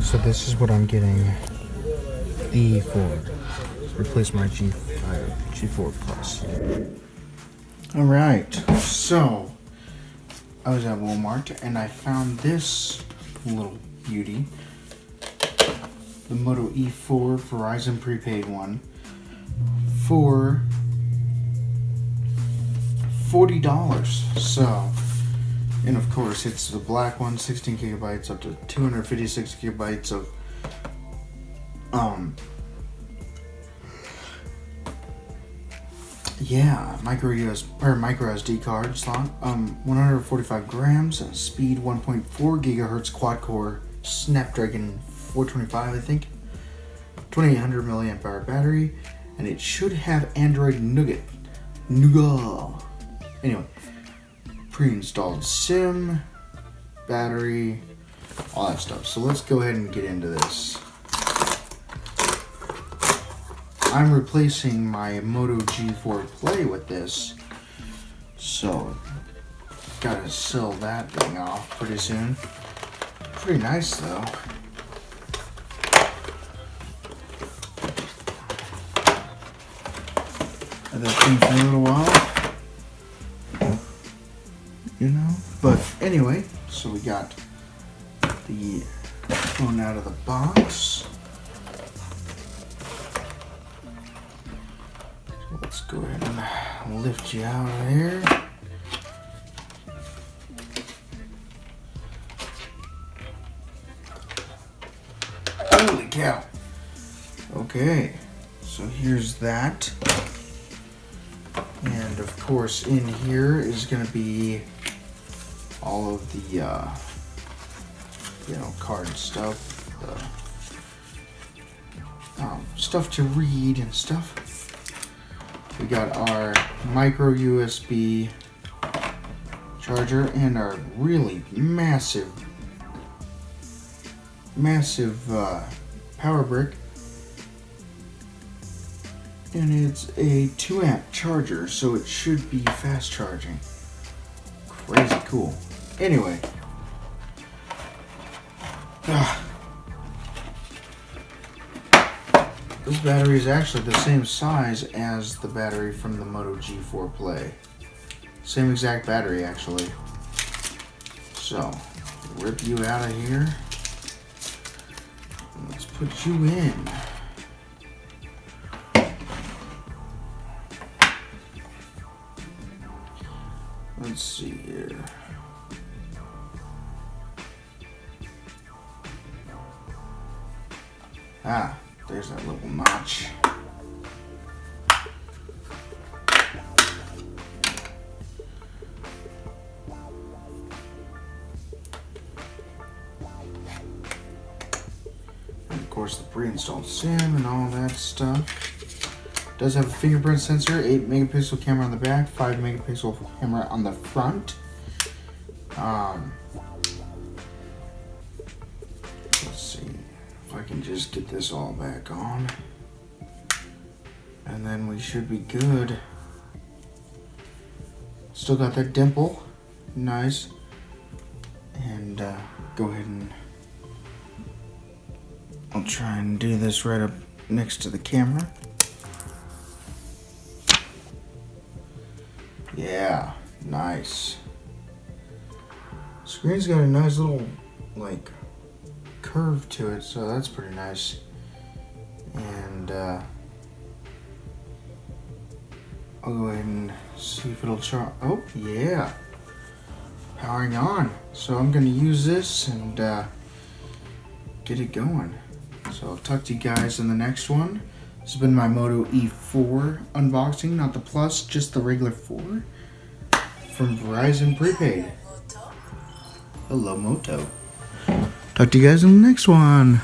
So this is what I'm getting. E4. Replace my G4 Plus. Alright, so I was at Walmart and I found this little beauty. The Moto E4 Verizon prepaid one for $40. So, and of course it's the black one, 16 gigabytes up to 256 gigabytes of micro SD card slot, 145 grams, speed 1.4 gigahertz quad core Snapdragon 425, I think, 2800 milliamp hour battery, and it should have Android Nougat. Anyway, pre-installed SIM, battery, all that stuff. So let's go ahead and get into this. I'm replacing my Moto G4 Play with this, so gotta sell that thing off pretty soon. Pretty nice though. Had that thing for a little while, you know. But anyway, so we got the phone out of the box. Let's go ahead and lift you out of here. Holy cow. Okay, so here's that. And of course in here is going to be all of the, card stuff. Stuff to read and stuff. We got our micro USB charger and our really massive power brick. And it's a 2 amp charger, so it should be fast charging. Crazy cool. Anyway. This battery is actually the same size as the battery from the Moto G4 Play. Same exact battery, actually. So, rip you out of here. Let's put you in. Let's see here. There's that little notch. And of course the pre-installed SIM and all that stuff. Does have a fingerprint sensor, 8 megapixel camera on the back, 5 megapixel camera on the front. Let's see if I can just get this all back on. And then we should be good. Still got that dimple. Nice. And go ahead and I'll try and do this right up next to the camera. Yeah, nice. Screen's got a nice little curve to it, so that's pretty nice. And I'll go ahead and see if it'll charge. Oh yeah, powering on. So I'm gonna use this and get it going. So I'll talk to you guys in the next one. This has been my Moto E4 unboxing, not the Plus, just the regular 4 from Verizon Prepaid. Hello, Moto. Talk to you guys in the next one.